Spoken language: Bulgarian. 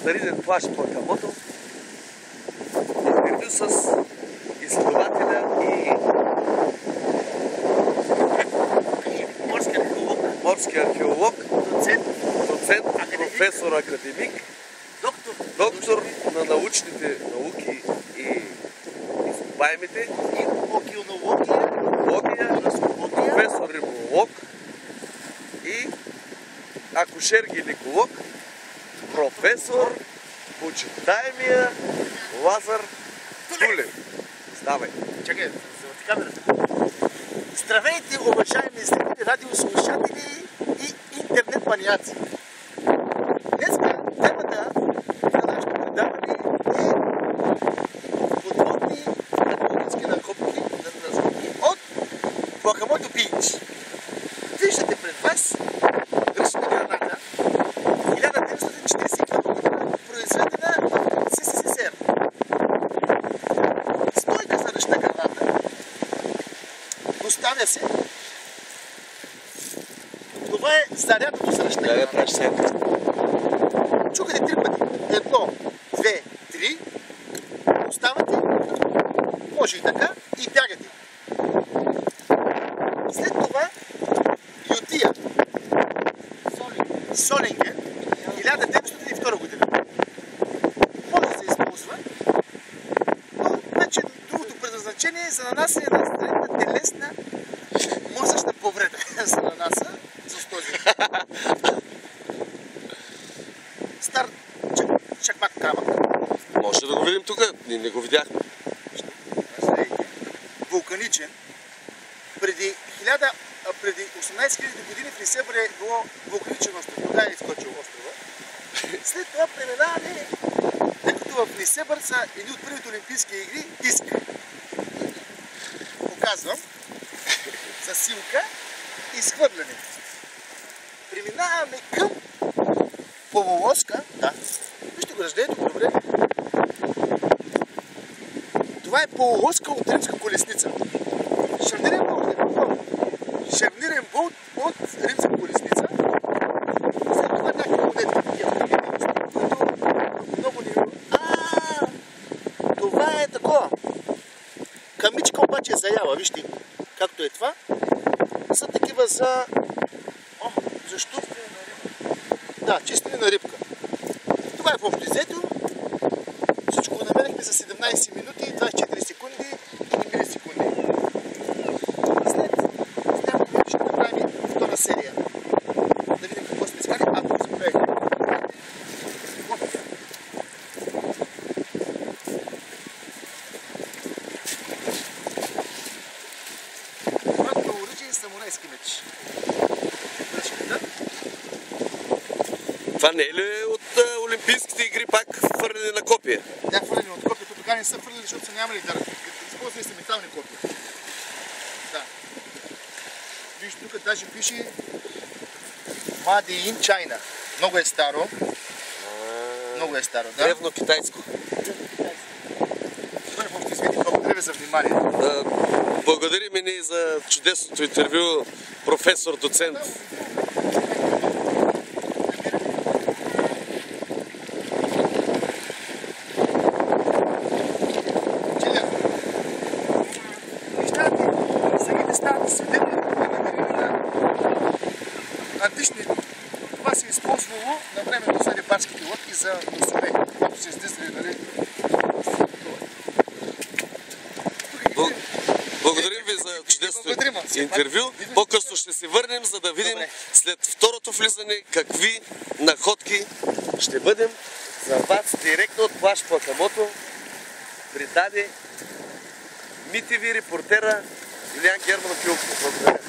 старинен плаж по Акамото. Интервю с изследователя и морски археолог, доцент, професор, академик, доктор на научните науки и изкопаемите, професор риболог и акушер-гинеколог, професор, почитаемия Лазар Тулев. Ставай. Чакай, за камерата. Здравейте, уважаеми зрители, радиослушатели и интернет маниаци. Днеска темата на нашето предаване е подводни археологически накопки от Акамото Бич. Виждате пред вас ръчна граната 1940 кг, произведена от СССР. Стойка за ръчна граната поставя се. Това е зарядното за ръчна граната. Чукате 3 пъти. 1, 2, 3. Оставате. Може и така. И бягате. След това ютия. Солинген. 1902 година. Може да се използва, но вече другото предназначение е за нанасяне на средна телесна мозъчна повреда. За нанаса с този. Стар чакмак камък. Може да го видим тук, ние не го видяхме. Вулканичен. Преди 18 000 години в Несебър е било вулканичен остров. Тогава е изкочил острова. След това преминаваме, тъй като в Несебър са едни от първите олимпийски игри, диск. Показвам. С силка и изхвърляне. Преминаваме към Полуоска. Да. Вижте го, разделението добре. Това е полуоска от римска колесница. Шарнирен болт от римска колесница. След това някакви монетки, които много не... Това е такова. Камичка обаче е заява, вижте, както е това. Са такива за... защо? Да, чистене на рибка. Това е в общо взето. Всичко го намерихме за 17 минути, 24 секунди и милисекунди. След няколко ще направим втора серия. Да видим какво сме искали, ако се правим. Хватно оръжие и самурайски меч. Това не е ли от Олимпийските игри пак хвърляне на копия? Да, хвърляне от копието. Тогава не са хвърляли, защото са нямали дър. Използвали са метални копия. Да. Виж, тук даже пише Made in China. Много е старо. Много е старо, да. Древно китайско. Благодаря ви за внимание. Благодарим и за чудесното интервю, професор, доцент. Това се е използвало на времето за рибарските лодки за носове, когато се издисали, нали? Благодарим ви за чудесното интервю. По-късно ще се върнем, за да видим след второто влизане какви находки ще бъдем за вас директно от плаж по Акамото. Придаде Митиви репортера Юлиан Германов. Благодаря.